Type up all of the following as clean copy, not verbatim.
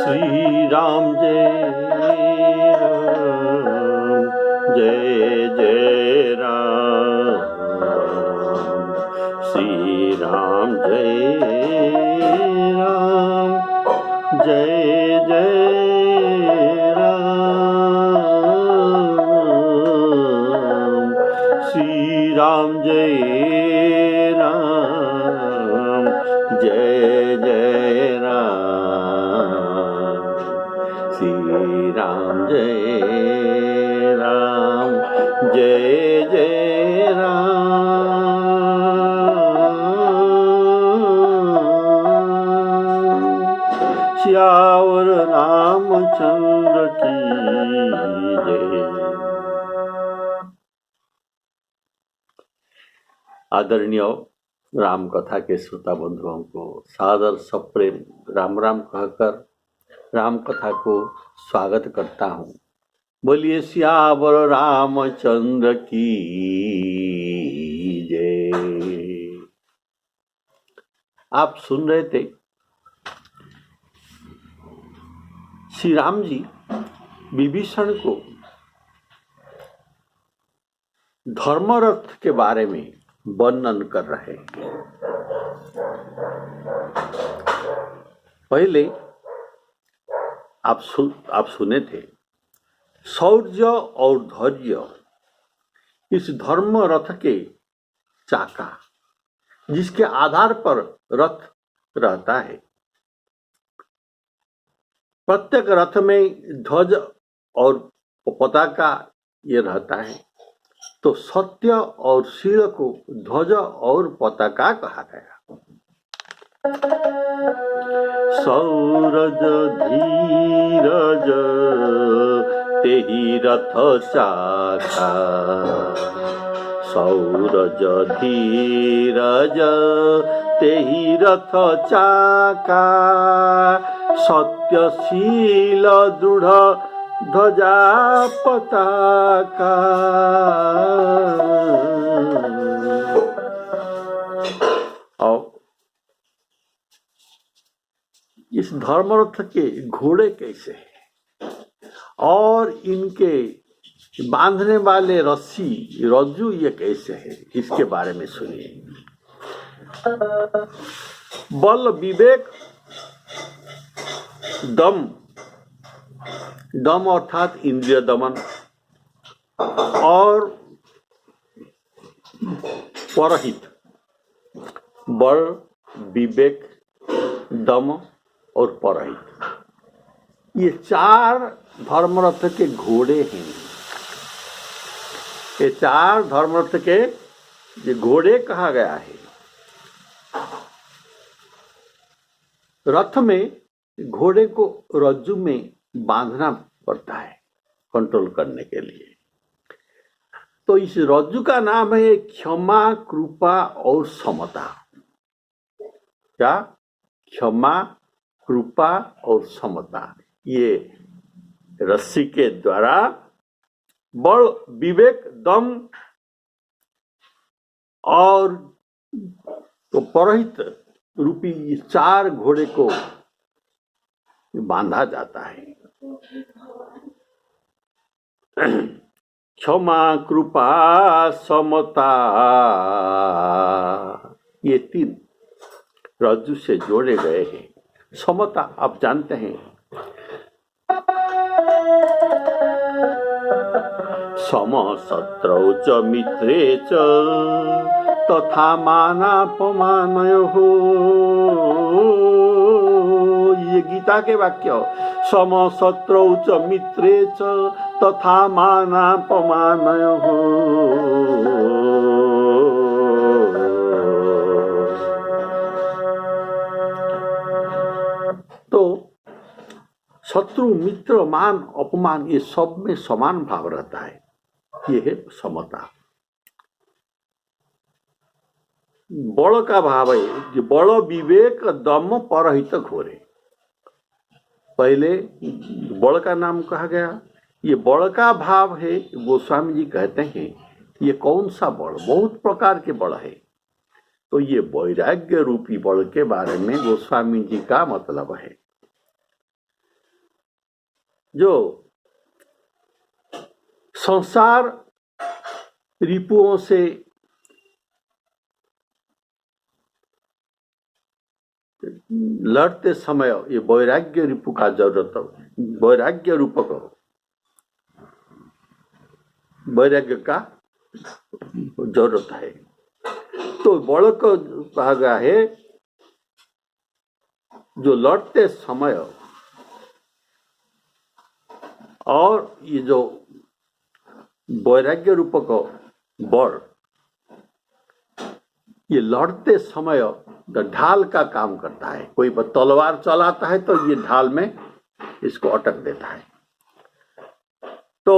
श्री राम जय जय राम, श्री राम जय राम, जय जय राम, श्री राम जय राम, जय जय राम, श्री राम जय राम, जय जय राम। श्यावर रामचंद्र की जय। आदरणीय राम कथा के श्रोता बंधुओं को सादर सप्रेम राम राम कहकर राम कथा को स्वागत करता हूँ। बोलिए श्यावर रामचंद्र की जय। आप सुन रहे थे श्री राम जी विभीषण को धर्मरथ के बारे में वर्णन कर रहे हैं। पहले आप सुने थे शौर्य और धैर्य इस धर्म रथ के चाका, जिसके आधार पर रथ रहता है। प्रत्येक रथ में ध्वज और पताका ये रहता है, तो सत्य और शील को ध्वज और पताका कहा गया। सौरज धीरज तेहि रथ चाका, सौरज धीरज तेहि रथ चाका, सत्यशील दृढ़ ध्वजा पताका। और इस धर्मरथ के घोड़े कैसे हैं और इनके बांधने वाले रस्सी रज्जू ये कैसे है, इसके बारे में सुनिए। बल विवेक दम, दम अर्थात इंद्रिय दमन, और परहित, बल विवेक दम और परहित, ये चार धर्मरथ के घोड़े हैं। ये चार धर्मरथ के ये घोड़े कहा गया है। रथ में घोड़े को रज्जू में बांधना पड़ता है कंट्रोल करने के लिए। तो इस रज्जू का नाम है क्षमा, कृपा और समता। क्या? क्षमा, कृपा और समता। ये रस्सी के द्वारा बल विवेक दम और तो परहित रूपी चार घोड़े को बांधा जाता है। क्षमा, कृपा, समता, ये तीन रज्जू से जोड़े गए हैं। समता आप जानते हैं, सम शत्रौ च मित्रे च तथा मानापमानयोः। ये गीता के वाक्य, सम शत्रौ च मित्रे च तथा मानापमानयोः। तो शत्रु मित्र मान अपमान ये सब में समान भाव रहता है। ये है समता। बल का भाव है, बल विवेक दम परहित घोरे। पहले बल का नाम कहा गया। ये बल का भाव है। गोस्वामी जी कहते हैं ये कौन सा बल? बहुत प्रकार के बल है। तो ये वैराग्य रूपी बल के बारे में गोस्वामी जी का मतलब है। जो संसार रिपुओं से लड़ते समय ये वैराग्य रिपु का जरूरत, वैराग्य रूपक वैराग्य का जरूरत है। तो बल को कहा गया है जो लड़ते समय और ये जो वैराग्य रूपक बल, ये लड़ते समय ढाल का काम करता है। कोई तलवार चलाता है तो ये ढाल में इसको अटक देता है। तो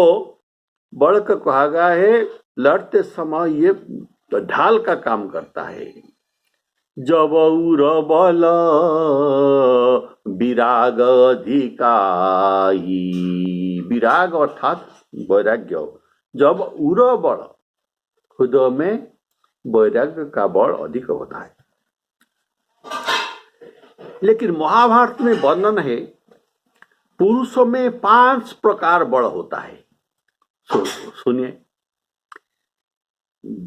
बल का कहा गया है लड़ते समय ये ढाल का काम करता है। जब उर बल विराग अधिकाई, विराग अर्थात वैराग्य, जब उर बल हृदय में वैराग्य का बल अधिक होता है। लेकिन महाभारत में वर्णन है पुरुषों में 5 प्रकार बल होता है। सुनिए,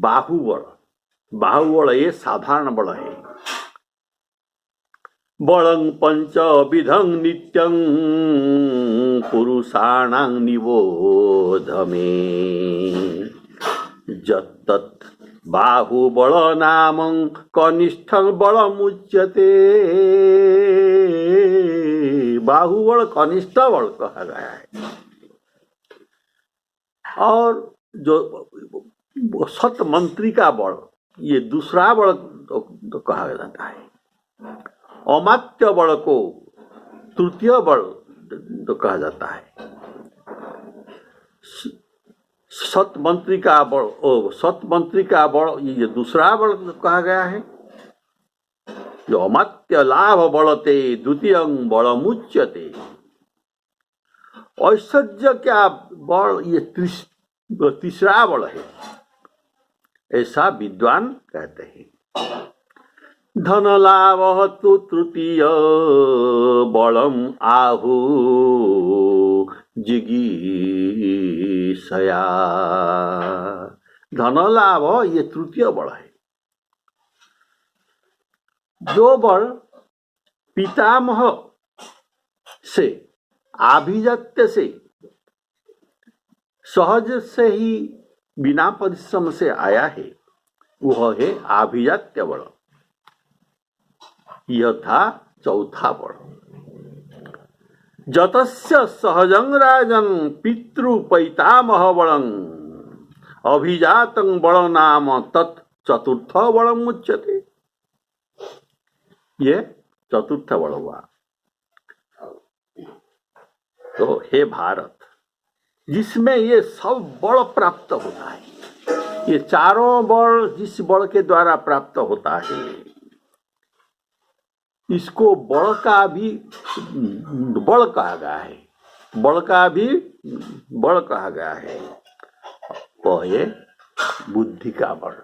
बाहुबल, बाहुबल ये साधारण बल है। बलं पंच विधं नित्यं पुरुषाणां निबोध में, जत्तत् बाहुबल नामं कनिष्ठं बलमुच्यते। बाहुबल कनिष्ठ बल कहा गया है। और जो सत मंत्री का बल, ये दूसरा बल तो कहा जाता है। अमात्य बल को तृतीय बल तो कहा जाता है। सत मंत्री का बल, सत मंत्री का बल ये दूसरा बल कहा गया है। जो अमात्य लाभ बलते द्वितीयं बलमुच्यते। ऐश्वर्य क्या बल ये तीसरा बल है, ऐसा विद्वान कहते हैं। धन लाभ तु तृतीय बलम आहु जिगीषया। धन लाभ ये तृतीय बल है। जो बल पितामह से आभिजात्य से सहज से ही बिना परिश्रम से आया है, वह है आभिजात्य बल। यह था चौथा बल। जतस्य सहजं राजन पितृपैतामह बलं अभिजातं बल नाम तत् चतुर्थ बलम उच्यते। ये चतुर्थ बल हुआ। तो हे भारत, जिसमें ये सब बल प्राप्त होता है, ये चारों बल जिस बल के द्वारा प्राप्त होता है, इसको बल का भी बल कहा गया है। बल का भी बल कहा गया है। तो ये बुद्धि का बल।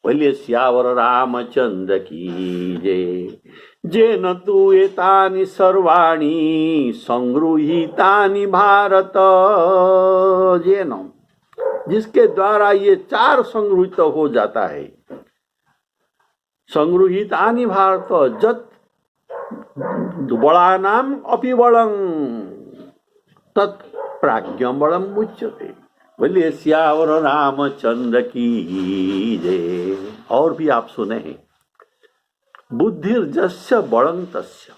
पहले सियावर रामचंद्र की जय। जेन तु एतानि सर्वाणि संगृहीतानि भारत। जेन, जिसके द्वारा ये 4 संगृहित हो जाता है। संगृहीतानि भारत जत बलानाम अपि बलं तत् प्राज्ञं बलम उच्यते। बोलिए सियावर रामचंद्र की जय। और भी आप सुने हैं, बुद्धिर्जस्य बलं तस्य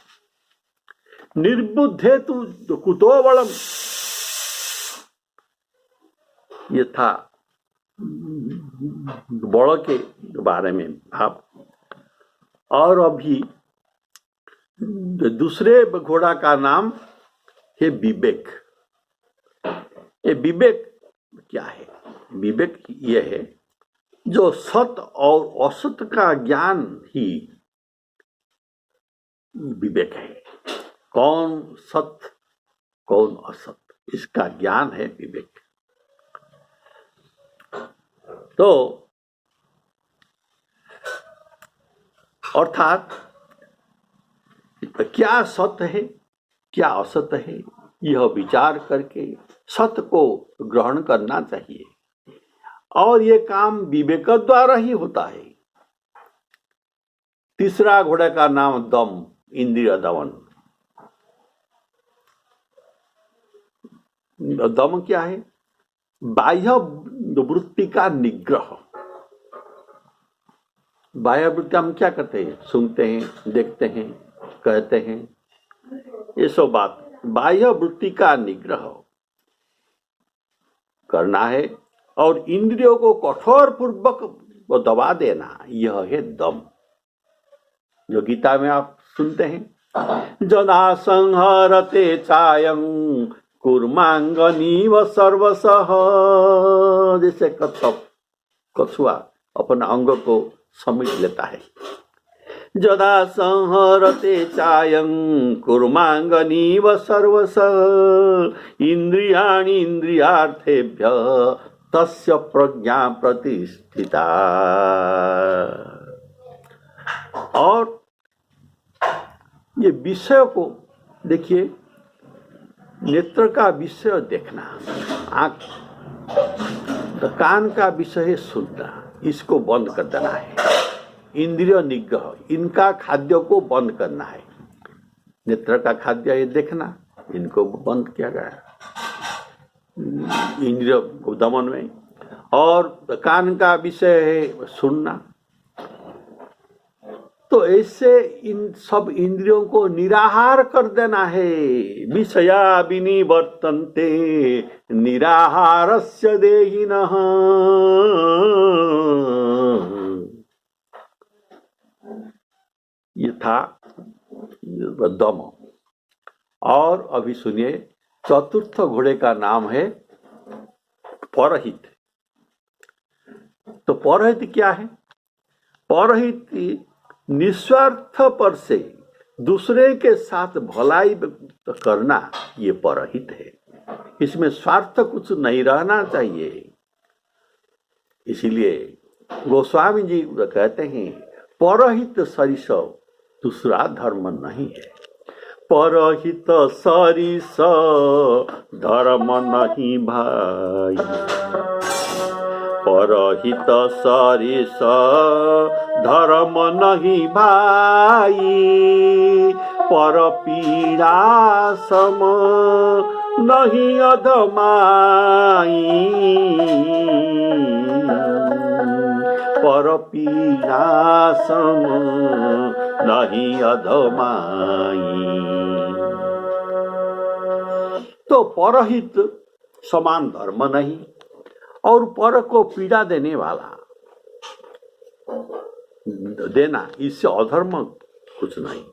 निर्बुद्धे तु कुतो बलम। ये था बल के बारे में भाव। और अभी दूसरे घोड़ा का नाम है विवेक। ये विवेक क्या है? विवेक ये है जो सत और असत का ज्ञान ही विवेक है। कौन सत कौन असत, इसका ज्ञान है विवेक। तो अर्थात क्या सत्य है क्या असत है, यह विचार करके सत्य को ग्रहण करना चाहिए और ये काम विवेक द्वारा ही होता है। तीसरा घोड़े का नाम दम, इंद्रिय दमन। दम क्या है? बाह्य वृत्ति का निग्रह। बाह्य वृत्ति हम क्या करते हैं? सुनते हैं, देखते हैं, कहते हैं, ये सब बात बाह्य वृत्ति का निग्रह करना है और इंद्रियों को कठोर पूर्वक दबा देना, यह है दम। जो गीता में आप सुनते हैं, जना संहरते चायं कुर्मांगनीव सर्वसः, जैसे कछुआ अपना अंग को समेट लेता है। जदा संहरते चायं कुर्मांगनीव सर्वसः इंद्रियाणि इंद्रियार्थेभ्यः तस्य प्रज्ञा प्रतिष्ठिता। और ये विषय को देखिए, नेत्र का विषय देखना, आंख, कान का विषय है सुनना, इसको बंद कर देना है। इंद्रिय निग्रह, इनका खाद्य को बंद करना है। नेत्र का खाद्य ये देखना, इनको बंद किया गया इंद्रिय दमन में। और कान का विषय है सुनना, तो ऐसे इन सब इंद्रियों को निराहार कर देना है। विषया विनिवर्तन्ते निराहारस्य देहिनः। ये था दम। और अभी सुनिए, चतुर्थ घोड़े का नाम है परहित। तो परहित क्या है? परहित निस्वार्थ पर से दूसरे के साथ भलाई करना, ये परहित है। इसमें स्वार्थ कुछ नहीं रहना चाहिए। इसीलिए गोस्वामी जी कहते हैं, परहित सरिस दूसरा धर्म नहीं है। परहित सरिस धर्म नहीं भाई, परहित सरिस धर्म नहीं भाई, पर पीड़ा सम नहीं अधमाई, पर पीड़ा सम नहीं अधमाई। तो परहित समान धर्म नहीं, और पर को पीड़ा देने वाला देना, इससे अधर्म कुछ नहीं।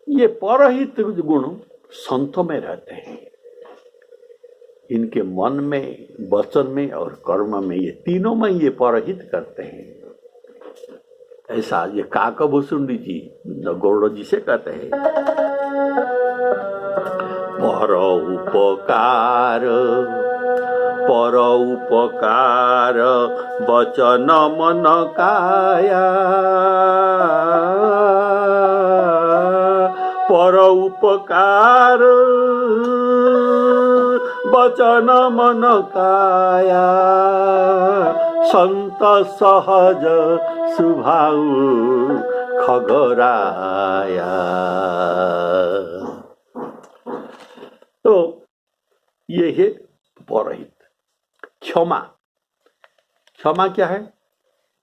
ये परहित गुण संतों में रहते हैं। इनके मन में, वचन में और कर्म में, ये तीनों में ये परहित करते हैं। ऐसा ये काकभूषुंडी जी गौड़ जी से कहते हैं, पर उपकार, पर उपकार वचन मन काया, पर उपकार वचन मन काया, संत सहज स्वभाव खगराया। तो ये है परहित। क्षमा, क्षमा क्या है?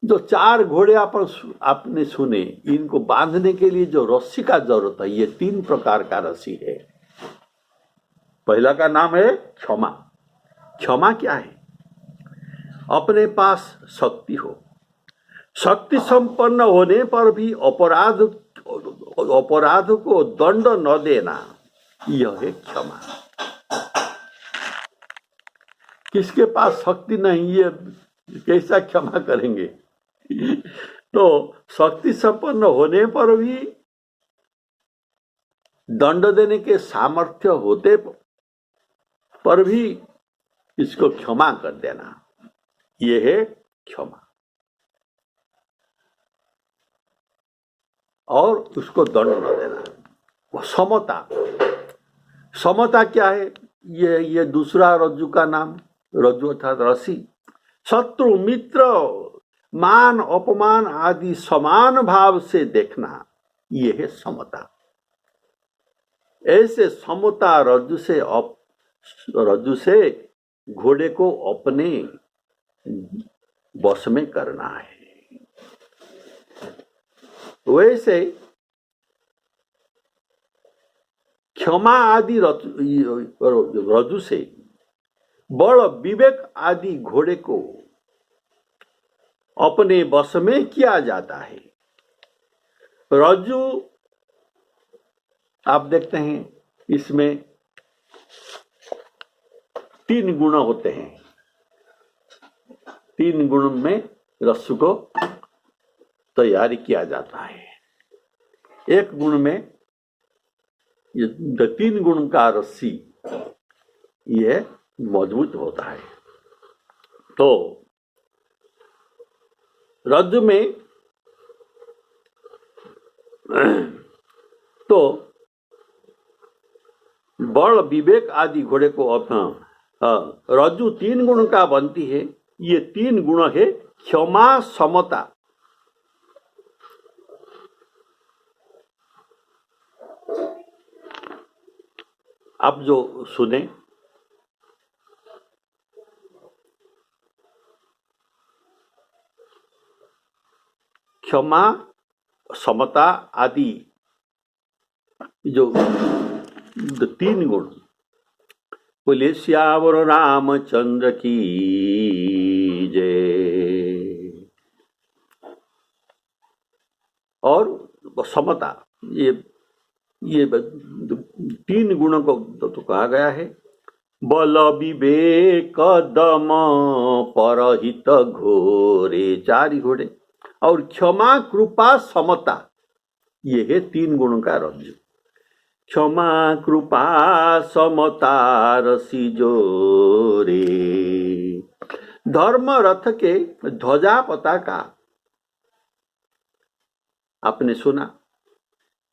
जो चार घोड़े आपने सुने, इनको बांधने के लिए जो रस्सी का जरूरत है, ये तीन प्रकार का रस्सी है। पहला का नाम है क्षमा। क्षमा क्या है? अपने पास शक्ति हो, शक्ति संपन्न होने पर भी अपराध को दंड न देना, यह है क्षमा। किसके पास शक्ति नहीं है, कैसा क्षमा करेंगे? तो शक्ति संपन्न होने पर भी दंड देने के सामर्थ्य होते पर भी इसको क्षमा कर देना, यह है क्षमा। और उसको दंड न देना, वो समता। समता क्या है? ये दूसरा रज्जु का नाम, रज्जु अर्थात रस्सी। शत्रु मित्र मान अपमान आदि समान भाव से देखना, ये है समता। ऐसे समता रज्जु से घोड़े को अपने वश में करना है। वैसे क्षमा आदि रज्जु से बल विवेक आदि घोड़े को अपने वश में किया जाता है। रज्जु आप देखते हैं, इसमें 3 गुण होते हैं। 3 गुण में रस्सी को तैयारी किया जाता है। एक गुण में ये 3 गुण का रस्सी ये मजबूत होता है। तो रज्जु में तो बल विवेक आदि घोड़े को रज्जु 3 गुण का बनती है। ये 3 गुण है क्षमा समता। आप जो सुने, क्षमा समता आदि जो 3 गुण, बोले श्यावर रामचंद्र की जय। और समता, ये 3 गुणों को तो कहा गया है। बल विवेक दम परहित घोरे, 4 घोड़े। और क्षमा कृपा समता, ये है 3 गुणों का रज्जु। क्षमा कृपा समता रसी जोरे। धर्म रथ के ध्वजा पताका आपने सुना,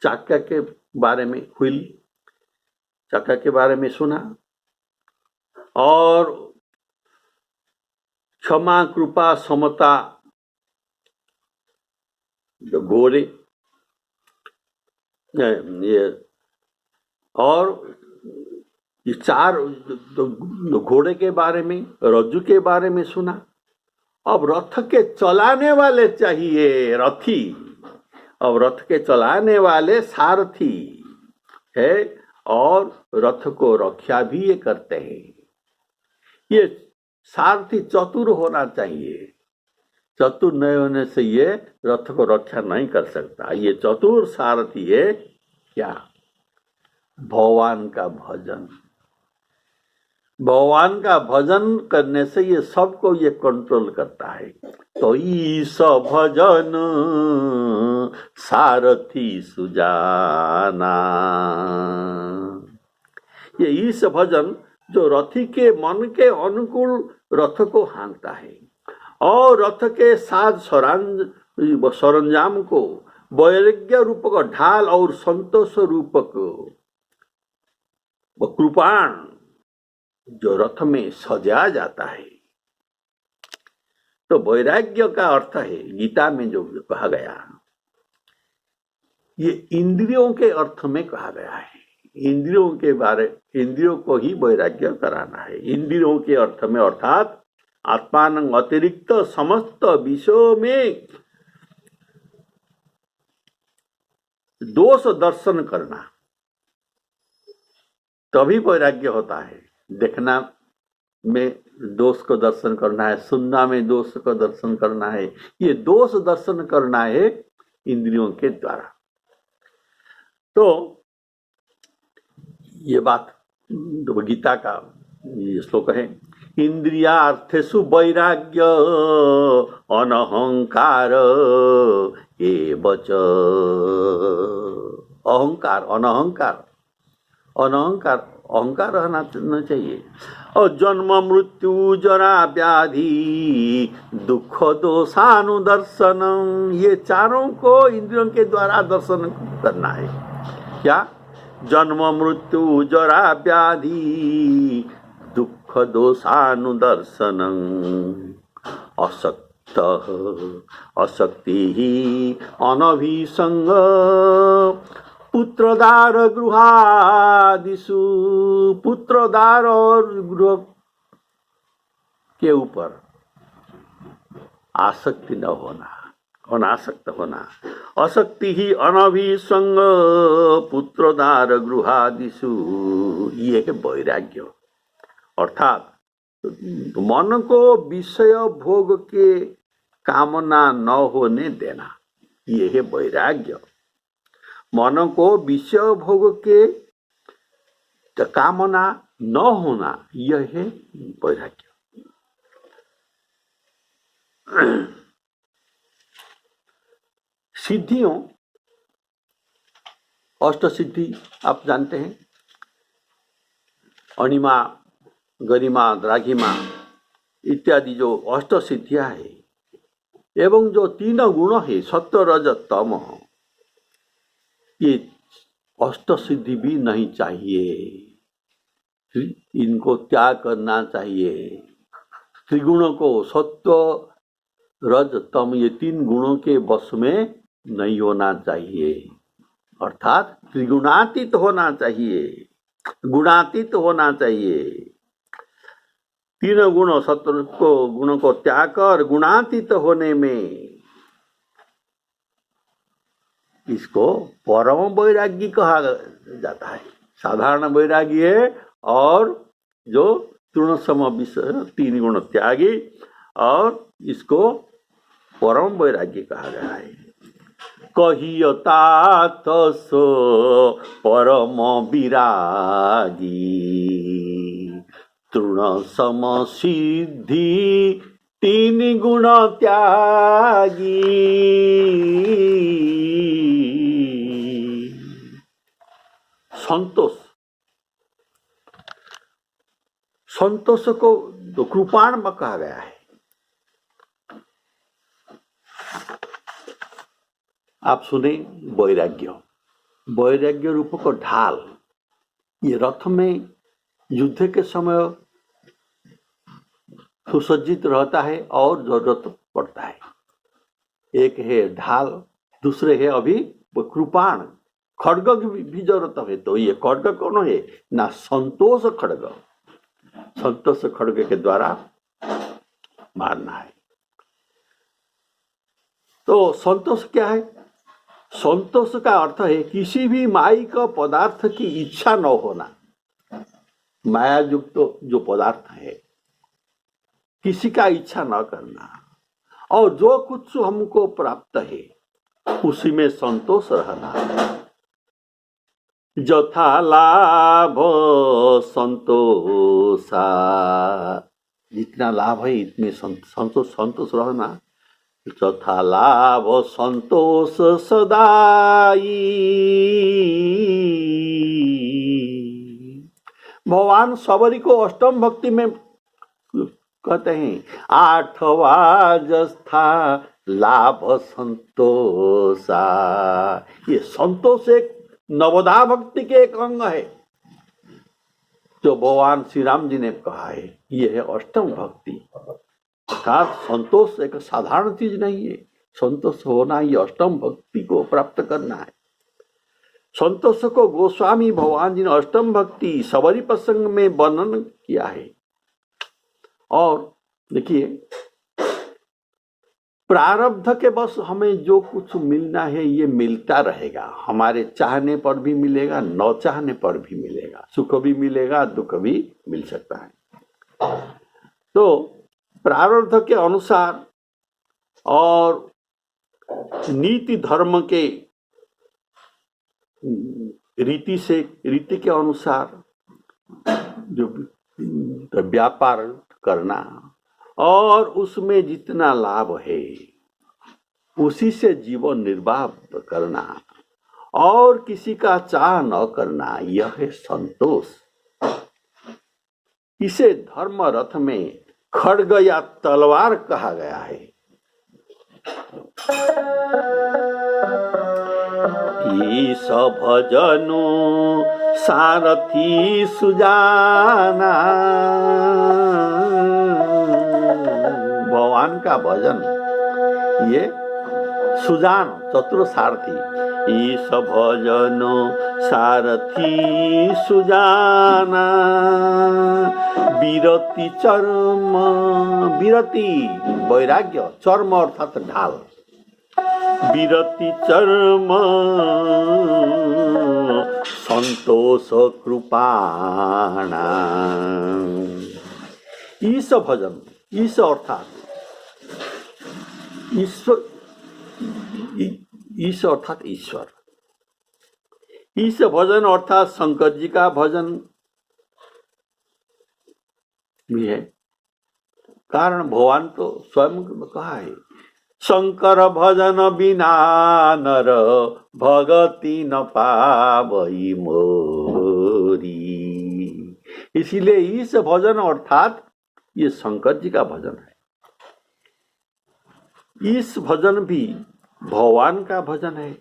चाका के बारे में, व्हील चाका के बारे में सुना। और क्षमा कृपा समता जो घोड़े, ये और ये 4 घोड़े के बारे में, रज्जु के बारे में सुना। अब रथ के चलाने वाले चाहिए रथी, अब रथ के चलाने वाले सारथी है, और रथ को रक्षा भी ये करते हैं। ये सारथी चतुर होना चाहिए। चतुर नहीं होने से ये रथ को रक्षा नहीं कर सकता। ये चतुर सारथी है क्या? भगवान का भजन। भगवान का भजन करने से ये सबको ये कंट्रोल करता है। तो ईश भजन सारथी सुजाना, ये ईश भजन जो रथी के मन के अनुकूल रथ को हाँकता है, और रथ के साथ सरंजाम को वैराग्य रूपक ढाल और संतोष रूपक कृपाण जो रथ में सजाया जाता है। तो वैराग्य का अर्थ है गीता में जो कहा गया, ये इंद्रियों के अर्थ में कहा गया है। इंद्रियों को ही वैराग्य कराना है। इंद्रियों के अर्थ में अर्थात आत्मान अतिरिक्त समस्त विषयों में दोष दर्शन करना, तभी वैराग्य होता है। देखना में दोष को दर्शन करना है, सुनना में दोष को दर्शन करना है, ये दोष दर्शन करना है इंद्रियों के द्वारा। तो ये बात गीता का ये श्लोक है, इंद्रियार्थेषु वैराग्य अनहंकार एवच। अहंकार रहना चाहिए। और जन्म मृत्यु जरा व्याधि दुख दोषानुदर्शनम, ये चारों को इंद्रियों के द्वारा दर्शन करना है। क्या? जन्म मृत्यु जरा व्याधि दुख दोषानुदर्शन असक्त अशक्ति अनभिसंग पुत्रदार गृहादिषु पुत्रदार और गृह के ऊपर आसक्ति न होना, अनासक्त होना। अशक्ति ही अनभिसंग पुत्रदार गृहादिषु, ये है वैराग्य। अर्थात मन को विषय भोग के कामना न होने देना, ये है वैराग्य। मन को विषय भोग के कामना न होना, यह है वैराग्य। सिद्धियों, अष्ट सिद्धि आप जानते हैं, अणिमा, गरिमा, द्राघिमा इत्यादि जो अष्ट सिद्धियां है, एवं जो तीन गुण है सत्व रज तम, ये अष्ट सिद्धि भी नहीं चाहिए, इनको त्याग करना चाहिए। त्रिगुणों को, सत्व रज तम, ये तीन गुणों के वश में नहीं होना चाहिए। अर्थात त्रिगुणातीत होना चाहिए, गुणातीत होना चाहिए। तीन गुण सत्व को गुणों को त्याग कर गुणातीत होने में, इसको परम वैरागी कहा जाता है। साधारण वैरागी है, और जो तृण सम विषय तीन गुण त्यागी, और इसको परम वैराग्य कहा गया है। कहियता सो परम विरागी तृण सम सिद्धि तीन गुण त्यागी। संतोष, संतोष को तो कृपाण में कहा गया है। आप सुने वैराग्य, वैराग्य रूप को ढाल, ये रथ में युद्ध के समय सुसज्जित रहता है और जरूरत पड़ता है। एक है ढाल, दूसरे है अभी कृपाण, खड्ग भी जरूरत है। तो ये खड्ग कौन है ना? संतोष खड्ग, संतोष खड्ग के द्वारा मारना है। तो संतोष क्या है? संतोष का अर्थ है किसी भी मायिक पदार्थ की इच्छा न होना। माया युक्त जो पदार्थ है, किसी का इच्छा न करना, और जो कुछ हमको प्राप्त है उसी में संतोष रहना। यथा लाभ संतोषा, जितना लाभ है इतने संतोष रहना। यथा लाभ संतोष सदाई। भगवान सबरी को अष्टम भक्ति में कहते हैं, आठवा जस्था लाभ संतोषा। ये संतोष एक नवदा भक्ति के एक अंग है, जो भगवान श्री राम जी ने कहा है। ये है अष्टम भक्ति। अर्थात संतोष एक साधारण चीज नहीं है, संतोष होना ही अष्टम भक्ति को प्राप्त करना है। संतोष को गोस्वामी भगवान जी ने अष्टम भक्ति सबरी प्रसंग में वर्णन किया है। और देखिए, प्रारब्ध के बस हमें जो कुछ मिलना है ये मिलता रहेगा, हमारे चाहने पर भी मिलेगा, न चाहने पर भी मिलेगा, सुख भी मिलेगा, दुख भी मिल सकता है। तो प्रारब्ध के अनुसार और नीति धर्म के रीति के अनुसार जो व्यापार करना, और उसमें जितना लाभ है उसी से जीवन निर्वाह करना, और किसी का चाह न करना, यह है संतोष। इसे धर्म रथ में खड्ग या तलवार कहा गया है। ईश भजनु सारथी सुजाना। भगवान का भजन ये सुजान चतुर सारथी। ईश भजनु सारथी सुजाना। विरति चर्म, विरति वैराग्य, चर्म अर्थात ढाल। विरति चर्म संतोष कृपाणा। ईश भजन, ईश अर्थात ईश्वर, ईश अर्थात ईश्वर। ईश भजन अर्थात शंकर जी का भजन भी है। कारण भगवान तो स्वयं कहा है, शंकर भजन बिना नर भगति न पावई मोरी। इसीलिए इस भजन अर्थात ये शंकर जी का भजन है। इस भजन भी भगवान का भजन है।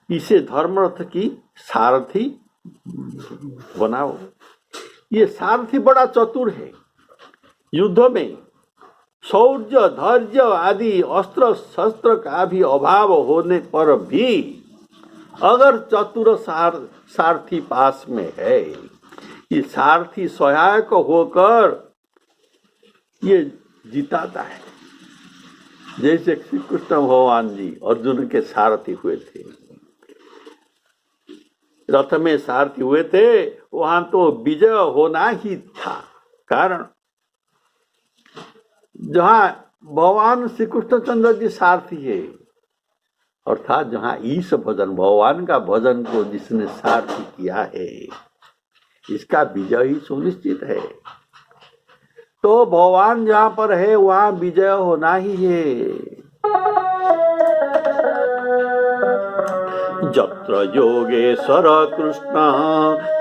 इसे धर्म अर्थ की सारथी बनाओ। ये सारथी बड़ा चतुर है। युद्ध में शौर्य, धैर्य आदि अस्त्र शस्त्र का भी अभाव होने पर भी अगर चतुर सारथी पास में है, ये सारथी सहायक होकर ये जिताता है। जैसे श्री कृष्ण भगवान जी अर्जुन के सारथी हुए थे, रथ में सारथी हुए थे, वहां तो विजय होना ही था। कारण जहां भगवान श्री कृष्णचंद्र जी सारथी है, अर्थात जहां ईश भजन, भगवान का भजन को जिसने सारथी किया है, इसका विजय ही सुनिश्चित है। तो भगवान जहां पर है वहां विजय होना ही है। जत्र योगेश्वर कृष्ण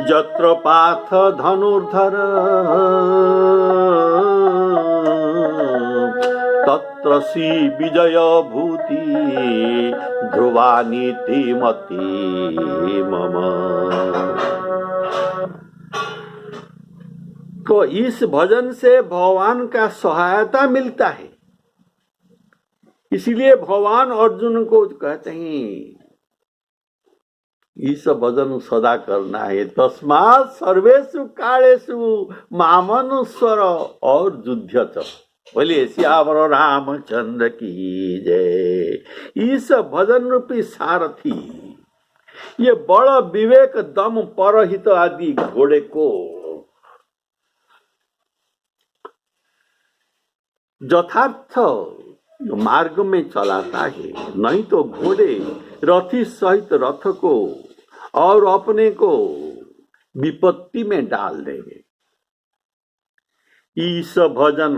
जत्र पार्थ धनुर्धर तत्र श्री विजय भूति ध्रुवा नीति मति मम। तो इस भजन से भगवान का सहायता मिलता है। इसलिए भगवान अर्जुन को कहते हैं इस भजन सदा करना है। तस्मात् सर्वेषु कालेषु मामनुस्वर और युध्यत। बोलिए सियावर रामचंद्र की जय। इस भजन रूपी सारथी ये बड़ विवेक, दम, परहित आदि घोड़े को यथार्थ मार्ग में चलाता है। नहीं तो घोड़े रथी सहित रथ को और अपने को विपत्ति में डाल देंगे। ईश भजन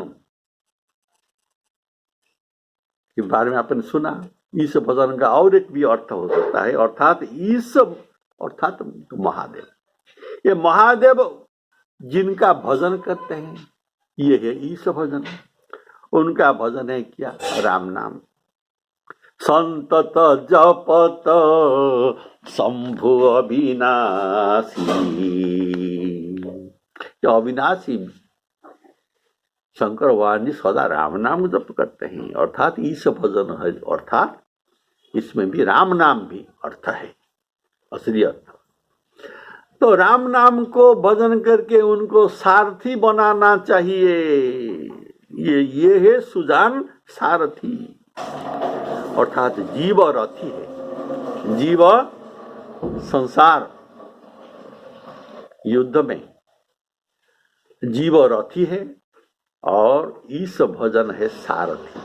के बारे में आपने सुना। ईश भजन का और एक भी अर्थ हो सकता है, अर्थात ईश अर्थात महादेव। ये महादेव जिनका भजन करते हैं ये है ईश भजन। उनका भजन है क्या? राम नाम। संतत जपत शंभु अविनाशी। अविनाशी शंकर भगवान जी सदा राम नाम जप करते हैं, अर्थात ईश भजन है। अर्थात इसमें भी राम नाम भी अर्थ है, असली अर्थ। तो राम नाम को भजन करके उनको सारथी बनाना चाहिए। ये है सुजान सारथी, अर्थात जीव रथी है। जीव संसार युद्ध में जीव रथी है और ईश भजन है सारथी।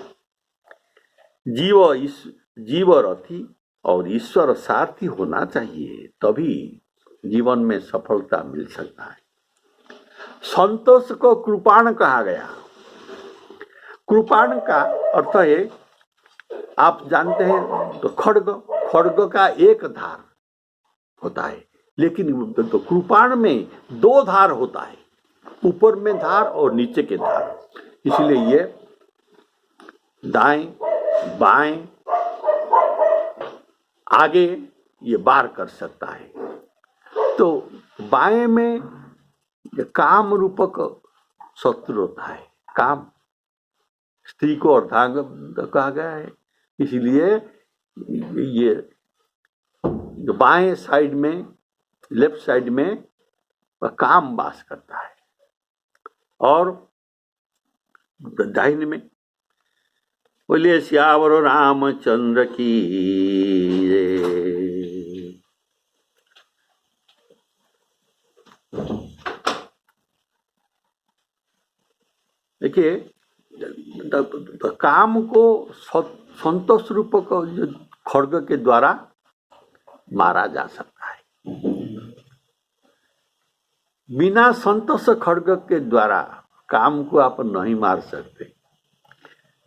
जीव रथी और ईश्वर सारथी होना चाहिए, तभी जीवन में सफलता मिल सकता है। संतोष को कृपाण कहा गया। कृपाण का अर्थ है, आप जानते हैं तो खड्ग का एक धार होता है, लेकिन तो कृपाण में दो धार होता है, ऊपर में धार और नीचे के धार। इसलिए ये दाएं बाएं आगे ये वार कर सकता है। तो बाएं में काम रूपक शत्रु होता है। काम स्त्री को अर्धांग कहा गया है, इसलिए ये जो बाएं साइड में, लेफ्ट साइड में काम वास करता है। और दाहिने में बोलिए सियावर रामचंद्र की जय। देखिए, काम को संतोष रूपक खड्ग के द्वारा मारा जा सकता है। बिना संतोष खड्ग के द्वारा काम को आप नहीं मार सकते।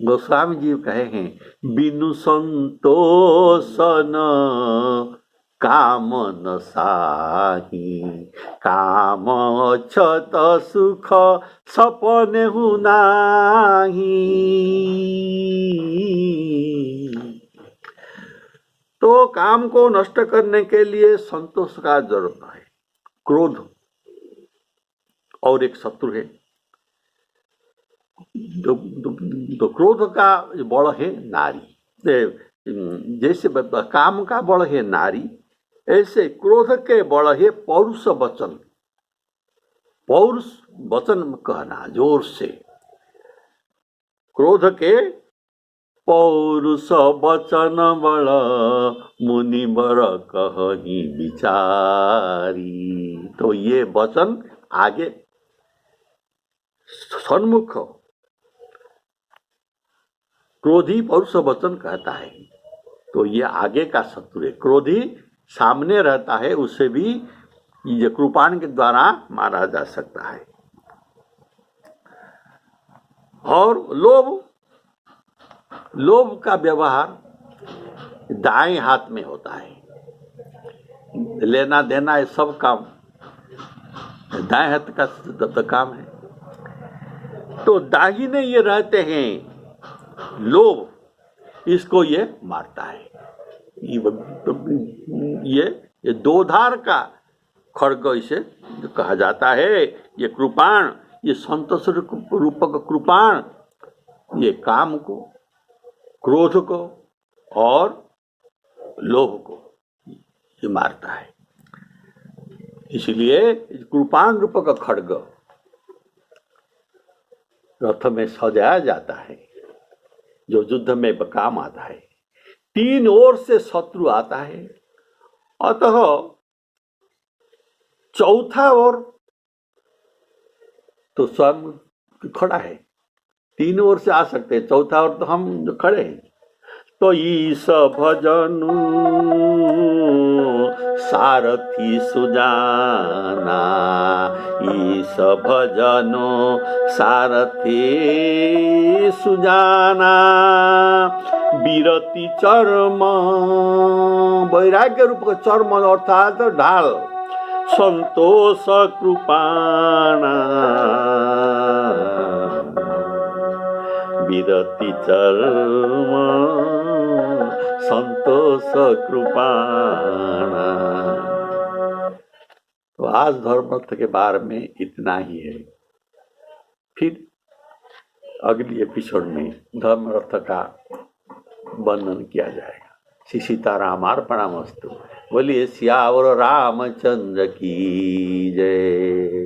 गोस्वामी जी कहे हैं, बिनु संतोष न काम न साही, काम छत सुख सपने हुनाही। तो काम को नष्ट करने के लिए संतोष का जरूरत है। क्रोध और एक शत्रु है। तो क्रोध का बल है नारी। जैसे काम का बल है नारी, ऐसे क्रोध के बल है पौरुष वचन। पौरुष वचन कहना जोर से। क्रोध के पौरुष वचन बल मुनि बर कहि विचारी। तो ये वचन आगे सन्मुख क्रोधी पौरुष वचन कहता है, तो ये आगे का शत्रु है। क्रोधी सामने रहता है, उसे भी ये कृपाण के द्वारा मारा जा सकता है। और लोभ का व्यवहार दाएं हाथ में होता है। लेना देना ये सब काम दाएं हाथ का काम है। तो दाहिने ये रहते हैं लोभ, इसको ये मारता है। ये दो धार का खड्ग इसे कहा जाता है। ये कृपाण, ये संतोष रूपक कृपाण, ये काम को, क्रोध को और लोभ को ये मारता है। इसलिए कृपाण रूपक खड्ग रथ में सजाया जाता है, जो युद्ध में काम आता है। तीन ओर से शत्रु आता है, अतः चौथा ओर तो स्वयं खड़ा है। तीन ओर से आ सकते हैं, चौथा ओर तो हम खड़े हैं। तो ईश भजनु सारथी सुजाना, ईश भजनु सारथी सुजाना, विरति चर्म, वैराग्य रूप का चर्म अर्थात ढाल, संतोष कृपाणा, विरति चर्म संतोष कृपाणा। तो आज धर्मर्थ के बारे में इतना ही है। फिर अगली एपिसोड में धर्मर्थ का वर्णन किया जाएगा। श्री सीतारामार्पणमस्तु। बोलिए सियावर रामचंद्र की जय।